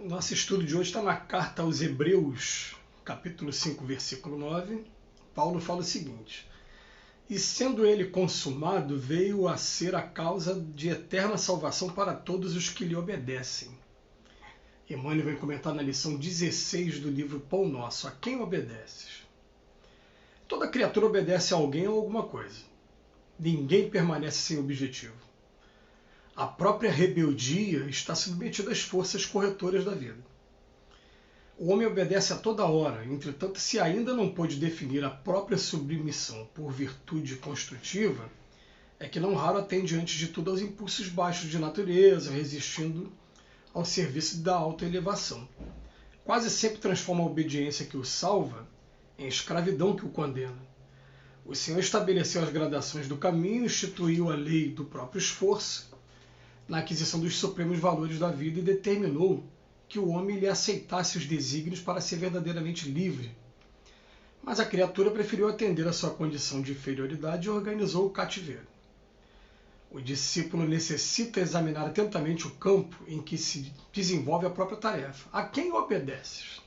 Nosso estudo de hoje está na carta aos Hebreus, capítulo 5, versículo 9. Paulo fala o seguinte: e sendo ele consumado, veio a ser a causa de eterna salvação para todos os que lhe obedecem. Emmanuel vai comentar na lição 16 do livro Pão Nosso: a quem obedeces? Toda criatura obedece a alguém ou alguma coisa. Ninguém permanece sem objetivo. A própria rebeldia está submetida às forças corretoras da vida. O homem obedece a toda hora, entretanto, se ainda não pôde definir a própria submissão por virtude construtiva, é que não raro atende antes de tudo aos impulsos baixos de natureza, resistindo ao serviço da autoelevação. Quase sempre transforma a obediência que o salva em escravidão que o condena. O Senhor estabeleceu as gradações do caminho, instituiu a lei do próprio esforço na aquisição dos supremos valores da vida e determinou que o homem lhe aceitasse os desígnios para ser verdadeiramente livre. Mas a criatura preferiu atender à sua condição de inferioridade e organizou o cativeiro. O discípulo necessita examinar atentamente o campo em que se desenvolve a própria tarefa. A quem obedeces?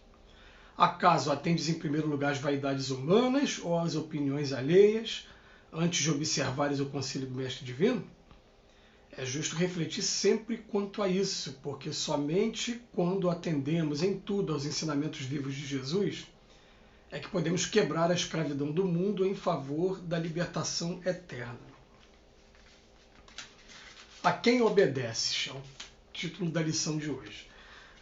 Acaso atendes em primeiro lugar às vaidades humanas ou às opiniões alheias, antes de observares o conselho do Mestre Divino? É justo refletir sempre quanto a isso, porque somente quando atendemos em tudo aos ensinamentos vivos de Jesus é que podemos quebrar a escravidão do mundo em favor da libertação eterna. A quem obedeces? É o título da lição de hoje.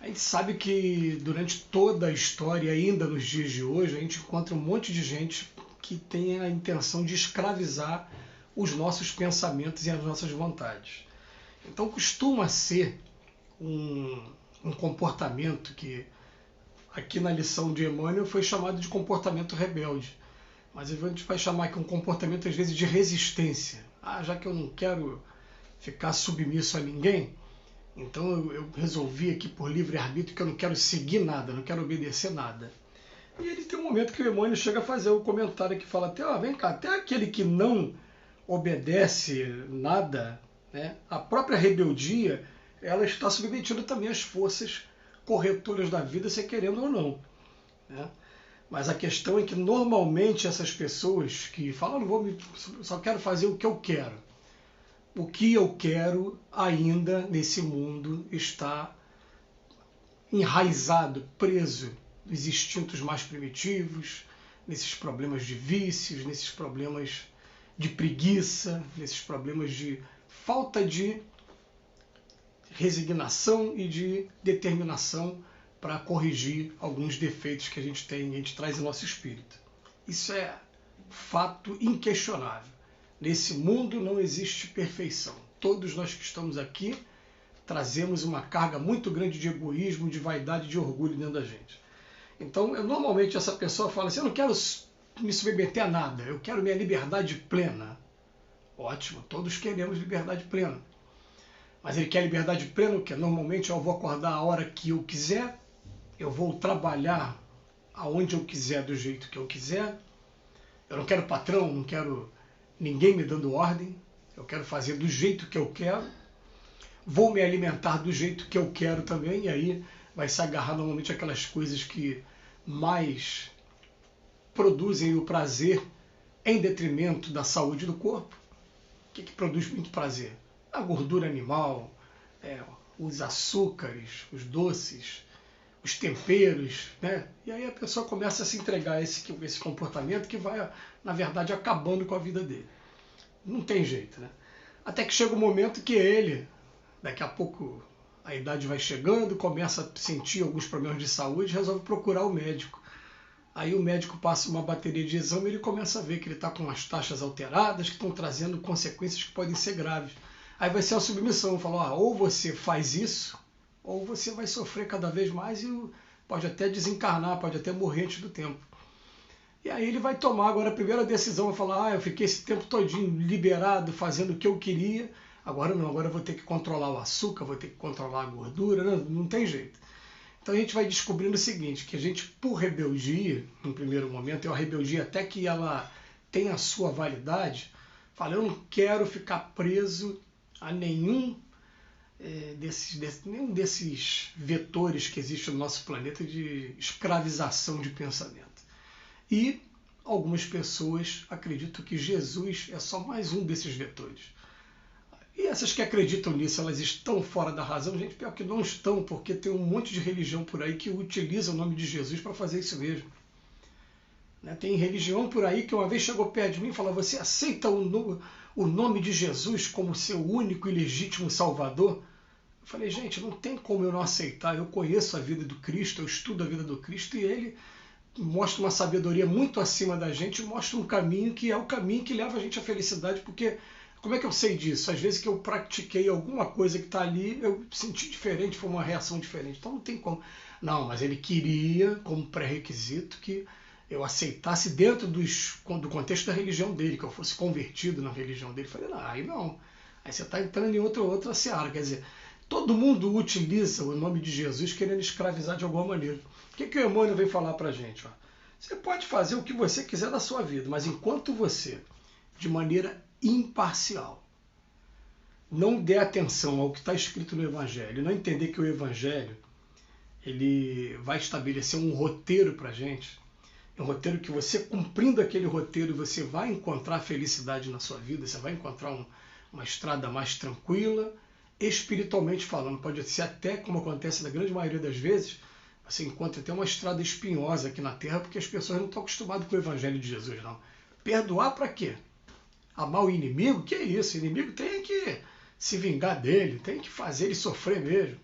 A gente sabe que durante toda a história, ainda nos dias de hoje, a gente encontra um monte de gente que tem a intenção de escravizar os nossos pensamentos e as nossas vontades. Então costuma ser um comportamento que aqui na lição de Emmanuel foi chamado de comportamento rebelde. Mas a gente vai chamar aqui um comportamento às vezes de resistência. Já que eu não quero ficar submisso a ninguém, então eu resolvi aqui por livre-arbítrio que eu não quero seguir nada, não quero obedecer nada. E ele tem um momento que o Emmanuel chega a fazer o comentário que fala até, vem cá, até aquele que não obedece nada, né, a própria rebeldia, ela está submetida também às forças corretoras da vida, se querendo ou não. Né? Mas a questão é que normalmente essas pessoas que falam, só quero fazer o que eu quero. O que eu quero ainda nesse mundo está enraizado, preso nos instintos mais primitivos, nesses problemas de vícios, nesses problemas de preguiça, nesses problemas de falta de resignação e de determinação para corrigir alguns defeitos que a gente tem, a gente traz em nosso espírito. Isso é fato inquestionável. Nesse mundo não existe perfeição. Todos nós que estamos aqui trazemos uma carga muito grande de egoísmo, de vaidade, de orgulho dentro da gente. Então, normalmente essa pessoa fala assim, eu não quero me submeter a nada, eu quero minha liberdade plena. Ótimo, todos queremos liberdade plena. Mas ele quer liberdade plena o quê? Normalmente eu vou acordar a hora que eu quiser, eu vou trabalhar aonde eu quiser, do jeito que eu quiser. Eu não quero patrão, não quero ninguém me dando ordem, eu quero fazer do jeito que eu quero. Vou me alimentar do jeito que eu quero também, e aí vai se agarrar normalmente aquelas coisas que mais produzem o prazer em detrimento da saúde do corpo. O que produz muito prazer? A gordura animal, os açúcares, os doces, os temperos, né? E aí a pessoa começa a se entregar a esse comportamento que vai, na verdade, acabando com a vida dele. Não tem jeito, né? Até que chega um momento que ele, daqui a pouco a idade vai chegando, começa a sentir alguns problemas de saúde, resolve procurar o médico. Aí o médico passa uma bateria de exame e ele começa a ver que ele está com as taxas alteradas, que estão trazendo consequências que podem ser graves. Aí vai ser a submissão, falar, ou você faz isso, ou você vai sofrer cada vez mais e pode até desencarnar, pode até morrer antes do tempo. E aí ele vai tomar agora a primeira decisão, vai falar, eu fiquei esse tempo todinho liberado, fazendo o que eu queria, agora não, agora eu vou ter que controlar o açúcar, vou ter que controlar a gordura, não tem jeito. Então a gente vai descobrindo o seguinte, que a gente, por rebeldia, no primeiro momento, é uma rebeldia até que ela tenha a sua validade, fala, eu não quero ficar preso a nenhum nenhum desses vetores que existem no nosso planeta de escravização de pensamento. E algumas pessoas acreditam que Jesus é só mais um desses vetores. E essas que acreditam nisso, elas estão fora da razão? Gente, pior que não estão, porque tem um monte de religião por aí que utiliza o nome de Jesus para fazer isso mesmo. Tem religião por aí que uma vez chegou perto de mim e falou: você aceita o nome de Jesus como seu único e legítimo Salvador? Eu falei: gente, não tem como eu não aceitar. Eu conheço a vida do Cristo, eu estudo a vida do Cristo, e ele mostra uma sabedoria muito acima da gente, mostra um caminho que é o caminho que leva a gente à felicidade. Porque como é que eu sei disso? Às vezes que eu pratiquei alguma coisa que está ali, eu senti diferente, foi uma reação diferente. Então não tem como. Não, mas ele queria como pré-requisito que eu aceitasse dentro do contexto da religião dele, que eu fosse convertido na religião dele. Eu falei: não, aí não. Aí você está entrando em outra seara. Quer dizer, todo mundo utiliza o nome de Jesus querendo escravizar de alguma maneira. O que o Emmanuel vem falar para a gente? Você pode fazer o que você quiser da sua vida, mas enquanto você, de maneira imparcial, não der atenção ao que está escrito no Evangelho, não entender que o Evangelho ele vai estabelecer um roteiro para a gente, um roteiro que você, cumprindo aquele roteiro, você vai encontrar felicidade na sua vida, você vai encontrar uma estrada mais tranquila, espiritualmente falando. Pode ser até, como acontece na grande maioria das vezes, você encontra até uma estrada espinhosa aqui na Terra, porque as pessoas não estão acostumadas com o Evangelho de Jesus, não. Perdoar para quê? Amar o inimigo? Que é isso? O inimigo tem que se vingar dele, tem que fazer ele sofrer mesmo.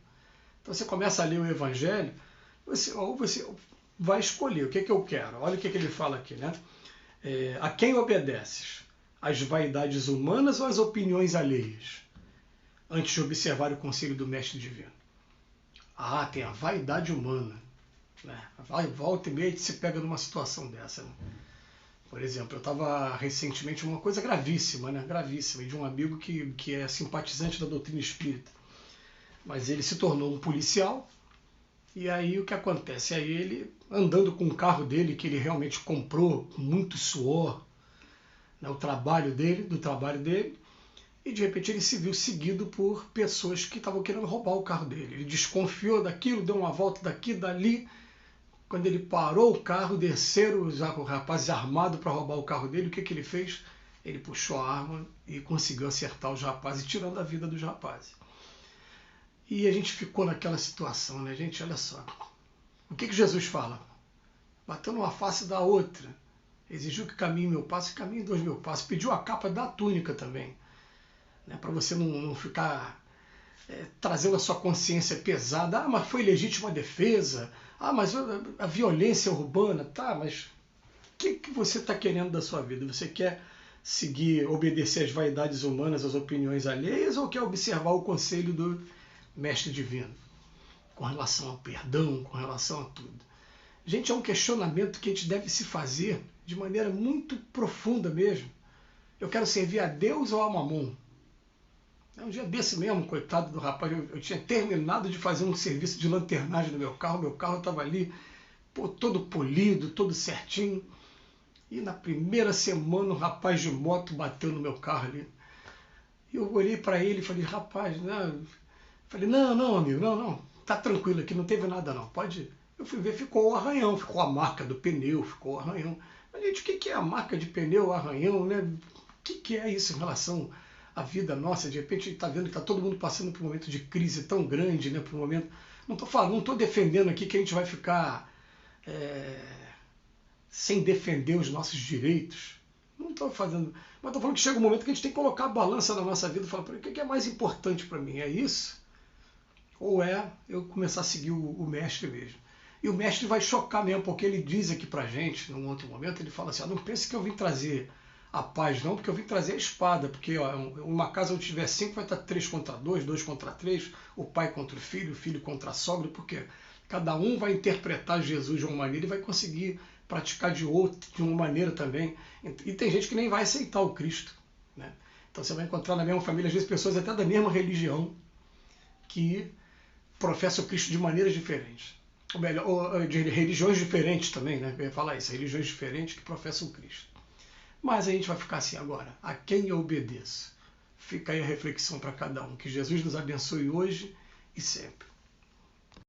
Então você começa a ler o Evangelho, você vai escolher o que eu quero. Olha o que ele fala aqui, né? A quem obedeces? Às vaidades humanas ou às opiniões alheias? Antes de observar o conselho do Mestre Divino. Tem a vaidade humana. Né? Volta e meia a gente se pega numa situação dessa. Né? Por exemplo, eu estava recentemente uma coisa gravíssima, né? Gravíssima, de um amigo que é simpatizante da doutrina espírita. Mas ele se tornou um policial. E aí o que acontece? Aí ele, andando com o carro dele, que ele realmente comprou com muito suor, né, do trabalho dele, e de repente ele se viu seguido por pessoas que estavam querendo roubar o carro dele. Ele desconfiou daquilo, deu uma volta daqui, dali. Quando ele parou o carro, desceram os rapazes armados para roubar o carro dele. O que ele fez? Ele puxou a arma e conseguiu acertar os rapazes, tirando a vida dos rapazes. E a gente ficou naquela situação, né, gente? Olha só. O que Jesus fala? Batendo uma face da outra. Exigiu que caminhe meu passo e caminhe 2 mil passos. Pediu a capa da túnica também. Né, para você não ficar trazendo a sua consciência pesada. Mas foi legítima defesa. Mas a violência urbana. Tá, mas o que você está querendo da sua vida? Você quer obedecer às vaidades humanas, às opiniões alheias, ou quer observar o conselho do Mestre Divino, com relação ao perdão, com relação a tudo? Gente, é um questionamento que a gente deve se fazer de maneira muito profunda mesmo. Eu quero servir a Deus ou a Mamon? Um dia desse mesmo, coitado do rapaz, eu tinha terminado de fazer um serviço de lanternagem no meu carro estava ali, todo polido, todo certinho, e na primeira semana o rapaz de moto bateu no meu carro ali. E eu olhei para ele e falei: rapaz, não... Falei: não, amigo, não, tá tranquilo aqui, não teve nada não, pode ir. Eu fui ver, ficou o arranhão, ficou a marca do pneu, ficou o arranhão. Mas, gente, o que é a marca de pneu, arranhão, né? O que é isso em relação à vida nossa? De repente a gente está vendo que está todo mundo passando por um momento de crise tão grande, né? Por um momento... Não estou defendendo aqui que a gente vai ficar sem defender os nossos direitos. Não estou fazendo... Mas estou falando que chega um momento que a gente tem que colocar a balança na nossa vida e falar: o que é mais importante para mim? É isso? Ou é eu começar a seguir o mestre mesmo? E o mestre vai chocar mesmo, porque ele diz aqui pra gente, num outro momento, ele fala assim: não pense que eu vim trazer a paz não, porque eu vim trazer a espada, porque uma casa onde tiver 5 vai estar 3 contra 2, 2 contra 3, o pai contra o filho contra a sogra, porque cada um vai interpretar Jesus de uma maneira e vai conseguir praticar de uma maneira também. E tem gente que nem vai aceitar o Cristo. Né? Então você vai encontrar na mesma família, às vezes, pessoas até da mesma religião que professam o Cristo de maneiras diferentes. Ou melhor, de religiões diferentes também, né? Eu ia falar isso, religiões diferentes que professam o Cristo. Mas a gente vai ficar assim agora: a quem eu obedeço? Fica aí a reflexão para cada um. Que Jesus nos abençoe hoje e sempre.